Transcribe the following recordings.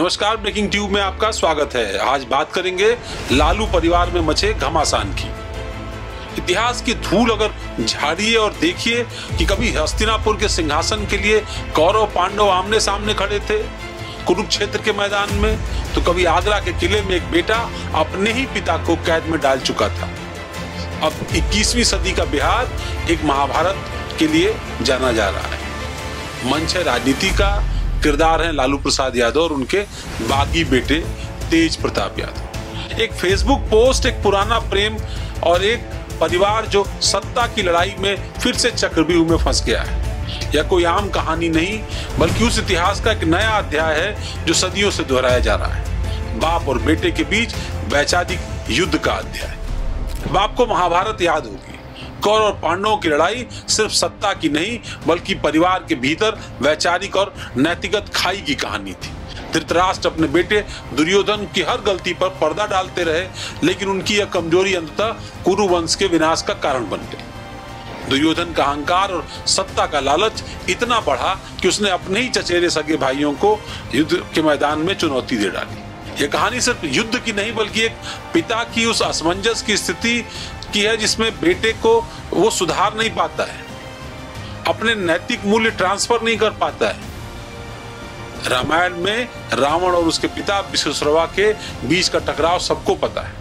नमस्कार, breaking tube में आपका स्वागत है। आज बात करेंगे लालू परिवार में मचे घमासान की। इतिहास की धूल अगर झाड़िए और देखिए कि कभी हस्तिनापुर के सिंहासन के लिए कौरव पांडव आमने सामने खड़े थे कुरुक्षेत्र के मैदान में, तो कभी आगरा के किले में एक बेटा अपने ही पिता को कैद में डाल चुका था। अब 21वीं सदी का बिहार एक महाभारत के लिए जाना जा रहा है। मंच है राजनीति का, किरदार हैं लालू प्रसाद यादव और उनके बागी बेटे तेज प्रताप यादव। एक फेसबुक पोस्ट, एक पुराना प्रेम और एक परिवार जो सत्ता की लड़ाई में फिर से चक्रव्यूह में फंस गया है। यह कोई आम कहानी नहीं, बल्कि उस इतिहास का एक नया अध्याय है जो सदियों से दोहराया जा रहा है। बाप और बेटे के बीच वैचारिक युद्ध का अध्याय। बाप को महाभारत याद होगी। कौरव और पांडवों की लड़ाई सिर्फ सत्ता की नहीं, बल्कि परिवार के भीतर वैचारिक और नैतिकत खाई की कहानी थी। धृतराष्ट्र अपने बेटे दुर्योधन की हर गलती पर पर्दा डालते रहे, लेकिन उनकी यह कमजोरी अंततः कुरु वंश के विनाश का कारण बन गई। दुर्योधन का अहंकार और सत्ता का लालच इतना बढ़ा कि उसने अपने ही चचेरे सगे भाइयों को युद्ध के मैदान में चुनौती दे डाली। यह कहानी सिर्फ युद्ध की नहीं, बल्कि एक पिता की उस असमंजस की स्थिति की है जिसमें बेटे को वो सुधार नहीं पाता है, अपने नैतिक मूल्य ट्रांसफर नहीं कर पाता है। रामायण में रावण और उसके पिता विश्वामित्र के बीच का टकराव सबको पता है,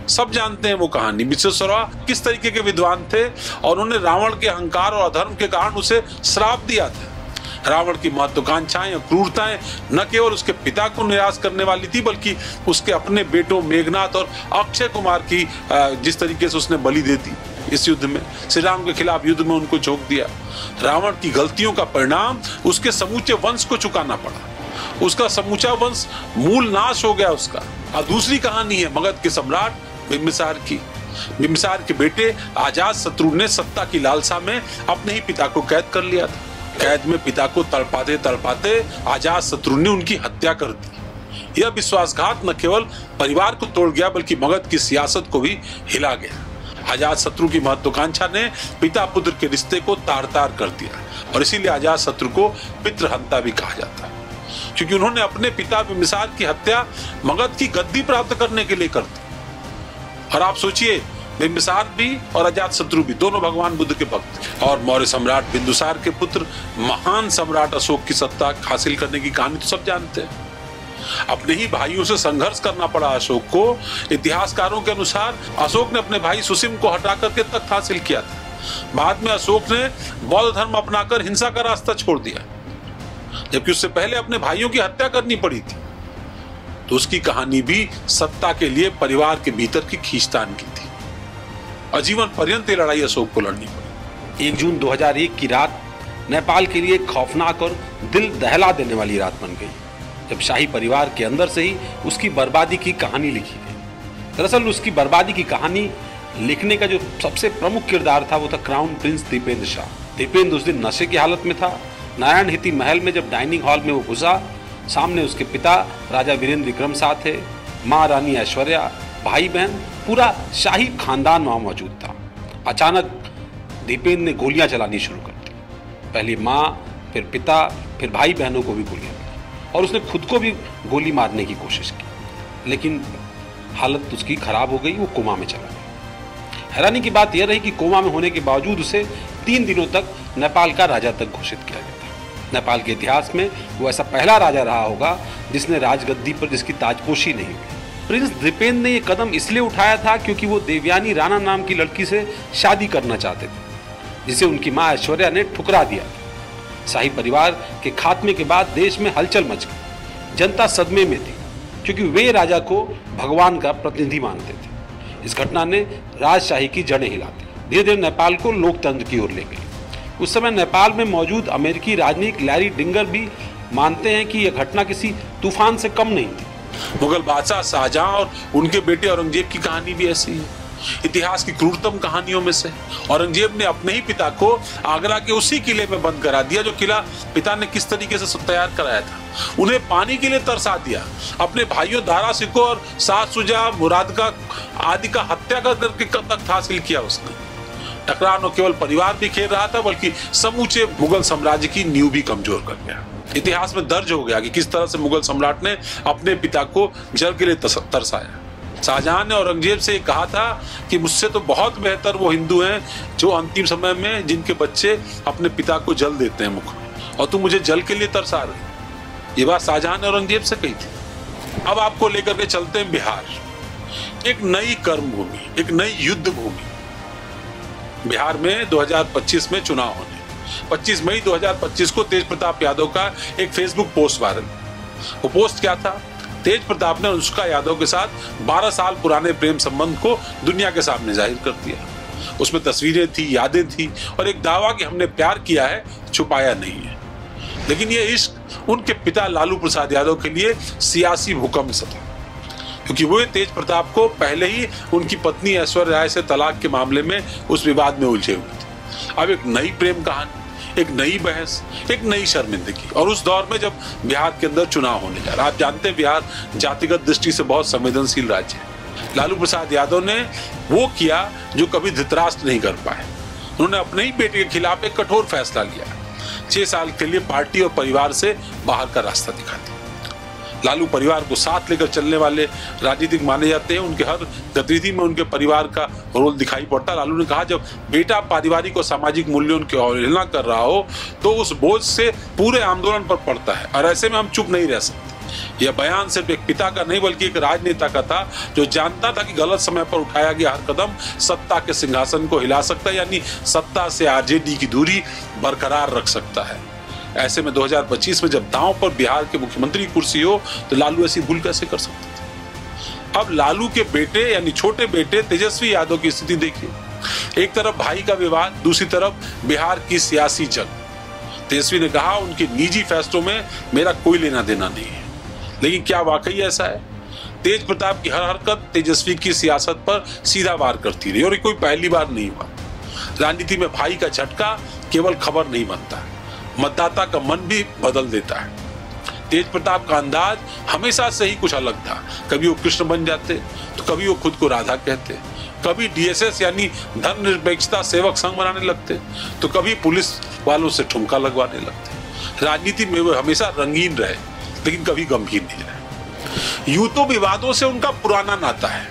सब जानते हैं वो कहानी। विश्वामित्र किस तरीके के विद्वान थे और उन्होंने रावण के अहंकार और अधर्म के कारण उसे श्राप दिया था। रावण की महत्वाकांक्षाएं और क्रूरताएं न केवल उसके पिता को निराश करने वाली थी, बल्कि उसके अपने बेटों मेघनाथ और अक्षय कुमार की जिस तरीके से उसने बलि दे दी इस युद्ध में, श्री राम के खिलाफ युद्ध में उनको झोंक दिया। रावण की गलतियों का परिणाम उसके समूचे वंश को चुकाना पड़ा। उसका समूचा वंश मूल नाश हो गया उसका। और दूसरी कहानी है मगध के सम्राट बिंबिसार की। बिंबिसार के बेटे अजातशत्रु ने सत्ता की लालसा में अपने ही पिता को कैद कर लिया था। कैद में पिता को तड़पाते तड़पाते अजातशत्रु ने उनकी हत्या कर दी। यह विश्वासघात न केवल परिवार को तोड़ गया, बल्कि मगध की सियासत को भी हिला गया। अजातशत्रु की महत्वाकांक्षा ने पिता पुत्र के रिश्ते को तार तार कर दिया, और इसीलिए अजातशत्रु को पितृहंता भी कहा जाता है, क्योंकि उन्होंने अपने पिता बिंबिसार की हत्या मगध की गद्दी प्राप्त करने के लिए कर दी। और आप सोचिए, बिंबिसार भी और अजातशत्रु भी दोनों भगवान बुद्ध के भक्त, और मौर्य सम्राट बिंदुसार के पुत्र महान सम्राट अशोक की सत्ता हासिल करने की कहानी तो सब जानते हैं। अपने ही भाइयों से संघर्ष करना पड़ा अशोक को। इतिहासकारों के अनुसार अशोक ने अपने भाई सुसिम को हटा करके तख्त हासिल किया था। बाद में अशोक ने बौद्ध धर्म अपनाकर हिंसा का रास्ता छोड़ दिया, जबकि उससे पहले अपने भाइयों की हत्या करनी पड़ी थी। तो उसकी कहानी भी सत्ता के लिए परिवार के भीतर की खींचतान की थी। आजीवन पर्यंत ये लड़ाई अशोक को लड़नी पड़ी। 1 जून 2001 की रात नेपाल के लिए खौफनाक और दिल दहला देने वाली रात बन गई, जब शाही परिवार के अंदर से ही उसकी बर्बादी की कहानी लिखी गई। दरअसल उसकी बर्बादी की कहानी लिखने का जो सबसे प्रमुख किरदार था वो था क्राउन प्रिंस दीपेंद्र शाह। दीपेंद्र उस दिन नशे की हालत में था। नारायण हिती महल में जब डाइनिंग हॉल में वो घुसा, सामने उसके पिता राजा वीरेंद्र विक्रम शाह थे, माँ रानी ऐश्वर्या, भाई बहन, पूरा शाही खानदान वहां मौजूद था। अचानक दीपेंद्र ने गोलियां चलानी शुरू कर दी। पहले माँ, फिर पिता, फिर भाई बहनों को भी गोलियां मारी, और उसने खुद को भी गोली मारने की कोशिश की, लेकिन हालत उसकी खराब हो गई। वो कोमा में चला गया। हैरानी की बात यह रही कि कोमा में होने के बावजूद उसे 3 दिनों तक नेपाल का राजा तक घोषित किया गया था। नेपाल के इतिहास में वो ऐसा पहला राजा रहा होगा जिसने राजगद्दी पर जिसकी ताजपोशी नहीं हुई। प्रिंस दीपेंद्र ने यह कदम इसलिए उठाया था क्योंकि वो देवयानी राणा नाम की लड़की से शादी करना चाहते थे, जिसे उनकी मां ऐश्वर्या ने ठुकरा दिया। शाही परिवार के खात्मे के बाद देश में हलचल मच गई। जनता सदमे में थी, क्योंकि वे राजा को भगवान का प्रतिनिधि मानते थे। इस घटना ने राजशाही की जड़ें हिला दी, धीरे धीरे नेपाल को लोकतंत्र की ओर ले गई। उस समय नेपाल में मौजूद अमेरिकी राजनीतिक लैरी डिंगर भी मानते हैं कि यह घटना किसी तूफान से कम नहीं थी। मुगल बादशाह शाहजहां और उनके बेटे औरंगजेब की कहानी भी ऐसी है। इतिहास की क्रूरतम कहानियों में से औरंगजेब ने अपने ही पिता को आगरा के उसी किले में बंद करा दिया जो किला पिता ने किस तरीके से तैयार कराया था। उन्हें पानी के लिए तरसा दिया। अपने भाइयों दारा सिको और सात सुजा मुराद का आदि का हत्या करके तख्त हासिल किया उसने। टकराव न केवल परिवार भी खेल रहा था, बल्कि समूचे मुगल साम्राज्य की नींव भी कमजोर कर गया। इतिहास में दर्ज हो गया कि किस तरह से मुगल सम्राट ने अपने पिता को जल के लिए तरसाया। शाहजहां ने औरंगजेब से कहा था कि मुझसे तो बहुत बेहतर वो हिंदू हैं जो अंतिम समय में जिनके बच्चे अपने पिता को जल देते हैं मुख में, और तू मुझे जल के लिए तरसा रहे। ये बात शाहजहां ने औरंगजेब से कही थी। अब आपको लेकर के चलते हैं बिहार, एक नई कर्म भूमि, एक नई युद्ध भूमि। बिहार में 2025 में चुनाव होने, 25 मई 2025 को तेज प्रताप यादव का एक फेसबुक पोस्ट वायरल। वो पोस्ट क्या था? तेज प्रताप ने अनुष्का यादव के साथ 12 साल पुराने प्रेम संबंध को दुनिया के सामने जाहिर कर दिया। उसमें तस्वीरें थी, यादें थी और एक दावा कि हमने प्यार किया है, छुपाया नहीं है। लेकिन ये इश्क उनके पिता लालू प्रसाद यादव के लिए सियासी भूकंप था, क्योंकि वो तेज प्रताप को पहले ही उनकी पत्नी ऐश्वर्या राय से तलाक के मामले में उस विवाद में उलझे हुए थे। अब एक नई प्रेम कहानी, एक नई बहस, एक नई शर्मिंदगी, और उस दौर में जब बिहार के अंदर चुनाव होने जा रहा। आप जानते हैं बिहार जातिगत दृष्टि से बहुत संवेदनशील राज्य है। लालू प्रसाद यादव ने वो किया जो कभी धृतराष्ट्र नहीं कर पाए। उन्होंने अपने ही बेटे के खिलाफ एक कठोर फैसला लिया, 6 साल के लिए पार्टी और परिवार से बाहर का रास्ता दिखा दिया। लालू परिवार को साथ लेकर चलने वाले राजनीतिक माने जाते हैं। उनके हर गतिविधि में उनके परिवार का रोल दिखाई पड़ता। लालू ने कहा, जब बेटा पारिवारिक और सामाजिक मूल्यों की अवहेलना कर रहा हो तो उस बोझ से पूरे आंदोलन पर पड़ता है, और ऐसे में हम चुप नहीं रह सकते। यह बयान सिर्फ एक पिता का नहीं बल्कि एक राजनेता का था, जो जानता था कि गलत समय पर उठाया गया हर कदम सत्ता के सिंहासन को हिला सकता है, यानी सत्ता से आरजेडी की दूरी बरकरार रख सकता है। ऐसे में 2025 में जब दांव पर बिहार के मुख्यमंत्री की कुर्सी हो तो लालू ऐसी भूल कैसे कर सकते थे? अब लालू के बेटे यानी छोटे बेटे तेजस्वी यादव की स्थिति देखिए। एक तरफ भाई का विवाद, दूसरी तरफ बिहार की सियासी जंग। तेजस्वी ने कहा, उनके निजी फैसलों में मेरा कोई लेना देना नहीं है। लेकिन क्या वाकई ऐसा है? तेज प्रताप की हर हरकत तेजस्वी की सियासत पर सीधा वार करती रही, और ये कोई पहली बार नहीं हुआ। राजनीति में भाई का झटका केवल खबर नहीं बनता, मतदाता का मन भी बदल देता है। तेज प्रताप का अंदाज हमेशा से ही कुछ अलग था। कभी वो कृष्ण बन जाते तो कभी वो खुद को राधा कहते, कभी डीएसएस यानी धर्मनिरपेक्षता सेवक संघ बनाने लगते, तो कभी पुलिस वालों से ठुमका लगवाने लगते। राजनीति में वो हमेशा रंगीन रहे, लेकिन कभी गंभीर नहीं रहे। यूं तो विवादों से उनका पुराना नाता है।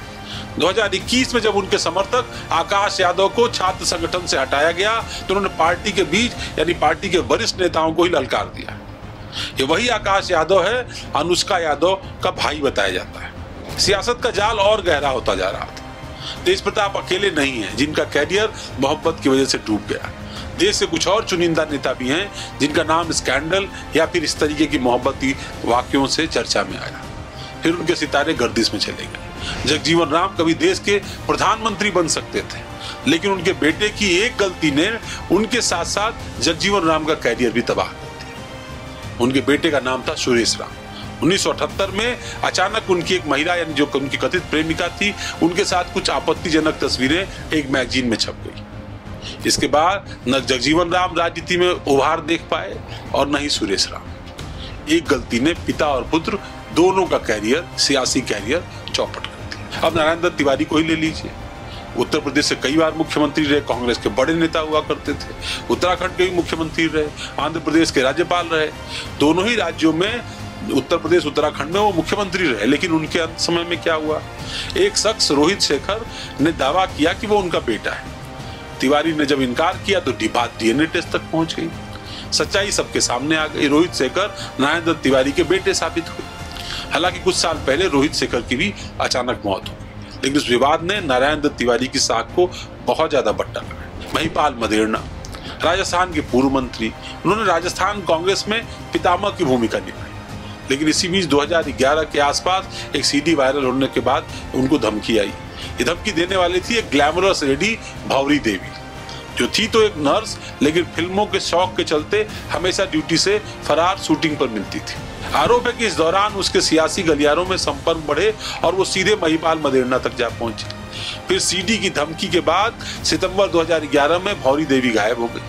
2021 में जब उनके समर्थक आकाश यादव को छात्र संगठन से हटाया गया तो उन्होंने पार्टी के बीच यानी पार्टी के वरिष्ठ नेताओं को ही ललकार दिया। ये वही आकाश यादव है, अनुष्का यादव का भाई बताया जाता है। सियासत का जाल और गहरा होता जा रहा था। तेज प्रताप अकेले नहीं है जिनका कैरियर मोहब्बत की वजह से डूब गया। देश से कुछ और चुनिंदा नेता भी हैं जिनका नाम स्कैंडल या फिर इस तरीके की मोहब्बती वाक्यों से चर्चा में आया, फिर उनके सितारे गर्दिश में चले गए। जगजीवन राम कभी देश के प्रधानमंत्री बन सकते थे, लेकिन उनके बेटे की एक गलती ने उनके साथ साथ जगजीवन राम का कैरियर भी तबाह कर दिया। उनके बेटे का नाम था सुरेश राम। 1978 में अचानक उनकी एक महिला यानी जो उनकी कथित प्रेमिका थी, उनके साथ कुछ आपत्तिजनक तस्वीरें एक मैगजीन में छप गई। इसके बाद न जगजीवन राम राजनीति में उभार देख पाए और न ही सुरेश राम। एक गलती ने पिता और पुत्र दोनों का कैरियर, सियासी कैरियर चौपट कर दिया। अब नारायण दत्त तिवारी को ही ले लीजिए। उत्तर प्रदेश से कई बार मुख्यमंत्री रहे, कांग्रेस के बड़े नेता हुआ करते थे। उत्तराखंड के भी मुख्यमंत्री रहे, आंध्र प्रदेश के राज्यपाल रहे। दोनों ही राज्यों में, उत्तर प्रदेश उत्तराखंड में वो मुख्यमंत्री रहे। लेकिन उनके अंत समय में क्या हुआ? एक शख्स रोहित शेखर ने दावा किया कि वो उनका बेटा है। तिवारी ने जब इनकार किया तो बात डीएनए टेस्ट तक पहुंच गई। सच्चाई सबके सामने आ गई। रोहित शेखर नारायण दत्त तिवारी के बेटे साबित हुए। हालांकि कुछ साल पहले रोहित शेखर की भी अचानक मौत हो गई, लेकिन उस विवाद ने नारायण दत्त तिवारी की साख को बहुत ज्यादा बट्टा लगाया। महिपाल मदेरणा राजस्थान के पूर्व मंत्री, उन्होंने राजस्थान कांग्रेस में पितामह की भूमिका निभाई। लेकिन इसी बीच 2011 के आसपास एक सीडी वायरल होने के बाद उनको धमकी आई। ये धमकी देने वाली थी एक ग्लैमरस लेडी भौरी देवी, जो थी तो एक नर्स, लेकिन फिल्मों के शौक के चलते हमेशा ड्यूटी से फरार शूटिंग पर मिलती थी। आरोप है कि इस दौरान उसके सियासी गलियारों में संपर्क बढ़े और वो सीधे महिपाल मदेरणा तक जा पहुंचे। फिर सीडी की धमकी के बाद सितंबर 2011 में भौरी देवी गायब हो गई।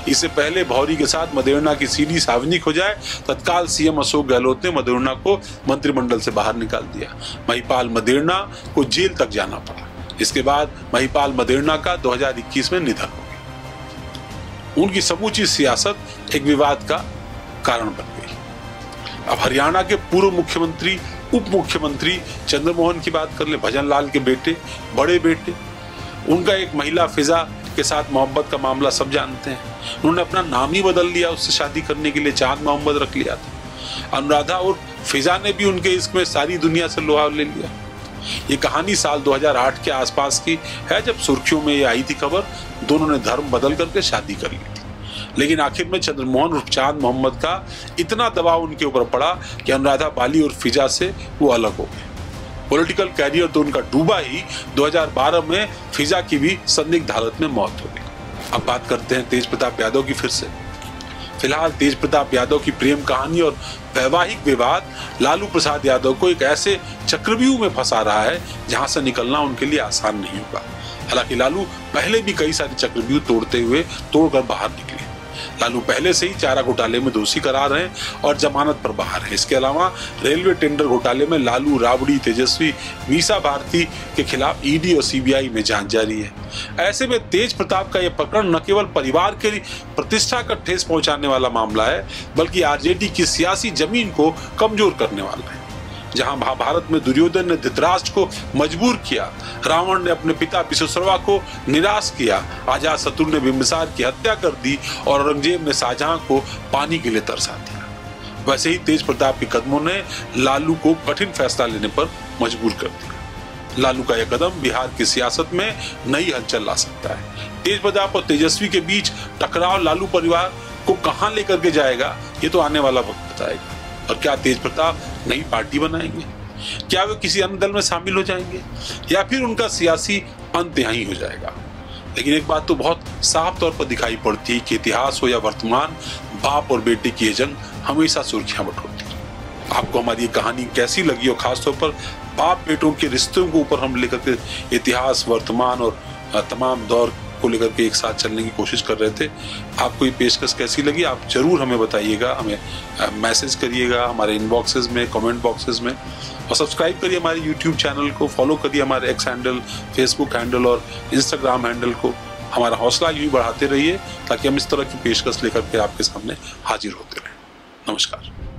इससे पहले भौरी के साथ मदेरणा की सीडी सार्वजनिक हो जाए, तत्काल सीएम अशोक गहलोत ने मदेरणा को मंत्रिमंडल से बाहर निकाल दिया। महिपाल मदेरणा को जेल तक जाना पड़ा। इसके बाद महिपाल मदेरणा का 2021 में निधन हो गया। उनकी समूची सियासत एक विवाद का कारण बन गई। अब हरियाणा के पूर्व मुख्यमंत्री उप मुख्यमंत्री चंद्रमोहन की बात कर ले, भजन लाल के बेटे, बड़े बेटे, उनका एक महिला फिजा के साथ मोहब्बत का मामला सब जानते हैं। उन्होंने अपना नाम ही बदल लिया, उससे शादी करने के लिए चांद मोहम्मद रख लिया था। अनुराधा और फिजा ने भी उनके इश्क में सारी दुनिया से लोहा ले लिया। ये कहानी साल 2008 के आसपास की है, जब सुर्खियों में ये आई थी खबर, दोनों ने धर्म बदल करके शादी कर ली थी। लेकिन आखिर में चंद्रमोहन और चांद मोहम्मद का इतना दबाव उनके ऊपर पड़ा कि अनुराधा बाली और फिजा से वो अलग हो गए। पॉलिटिकल कैरियर तो उनका डूबा ही, 2012 में फिजा की भी संदिग्ध हालत में मौत हो गई। अब बात करते हैं तेज प्रताप यादव की फिर से। फिलहाल तेज प्रताप यादव की प्रेम कहानी और वैवाहिक विवाद लालू प्रसाद यादव को एक ऐसे चक्रव्यूह में फंसा रहा है जहां से निकलना उनके लिए आसान नहीं होगा। हालांकि लालू पहले भी कई सारे चक्रव्यूह तोड़कर बाहर निकले। लालू पहले से ही चारा घोटाले में दोषी करार हैं और जमानत पर बाहर हैं। इसके अलावा रेलवे टेंडर घोटाले में लालू, राबड़ी, तेजस्वी, मीसा भारती के खिलाफ ईडी और सीबीआई में जांच जारी है। ऐसे में तेज प्रताप का यह प्रकरण न केवल परिवार की प्रतिष्ठा का ठेस पहुंचाने वाला मामला है, बल्कि आरजेडी की सियासी जमीन को कमजोर करने वाला है। जहां महाभारत में दुर्योधन ने धृतराष्ट्र को मजबूर किया, रावण ने अपने पिता विश्वकर्मा को निराश किया, अजातशत्रु ने बिंबिसार की हत्या कर दी और औरंगजेब ने शाहजहां को पानी के लिए तरसा दिया, वैसे ही तेज प्रताप के कदमों ने लालू को कठिन फैसला लेने पर मजबूर कर दिया। लालू का यह कदम बिहार की सियासत में नई हलचल ला सकता है। तेज प्रताप और तेजस्वी के बीच टकराव लालू परिवार को कहां लेकर के जाएगा, ये तो आने वाला वक्त बताएगा। और क्या तेज प्रताप नई पार्टी बनाएंगे? क्या वे किसी अन्य दल में शामिल हो जाएंगे या फिर उनका सियासी अंत यहीं हो जाएगा? लेकिन एक बात तो बहुत साफ तौर पर दिखाई पड़ती है कि इतिहास हो या वर्तमान, बाप और बेटे की ये जंग हमेशा सुर्खियां बटोरती है। आपको हमारी ये कहानी कैसी लगी और खासतौर पर बाप बेटों के रिश्तों के ऊपर हम लेकर के इतिहास, वर्तमान और तमाम दौर को लेकर के एक साथ चलने की कोशिश कर रहे थे, आपको ये पेशकश कैसी लगी आप जरूर हमें बताइएगा। हमें मैसेज करिएगा हमारे इनबॉक्सेस में, कमेंट बॉक्सेस में, और सब्सक्राइब करिए हमारे यूट्यूब चैनल को, फॉलो करिए हमारे एक्स हैंडल, फेसबुक हैंडल और इंस्टाग्राम हैंडल को। हमारा हौसला यूं बढ़ाते रहिए ताकि हम इस तरह की पेशकश लेकर के आपके सामने हाजिर होते रहें। नमस्कार।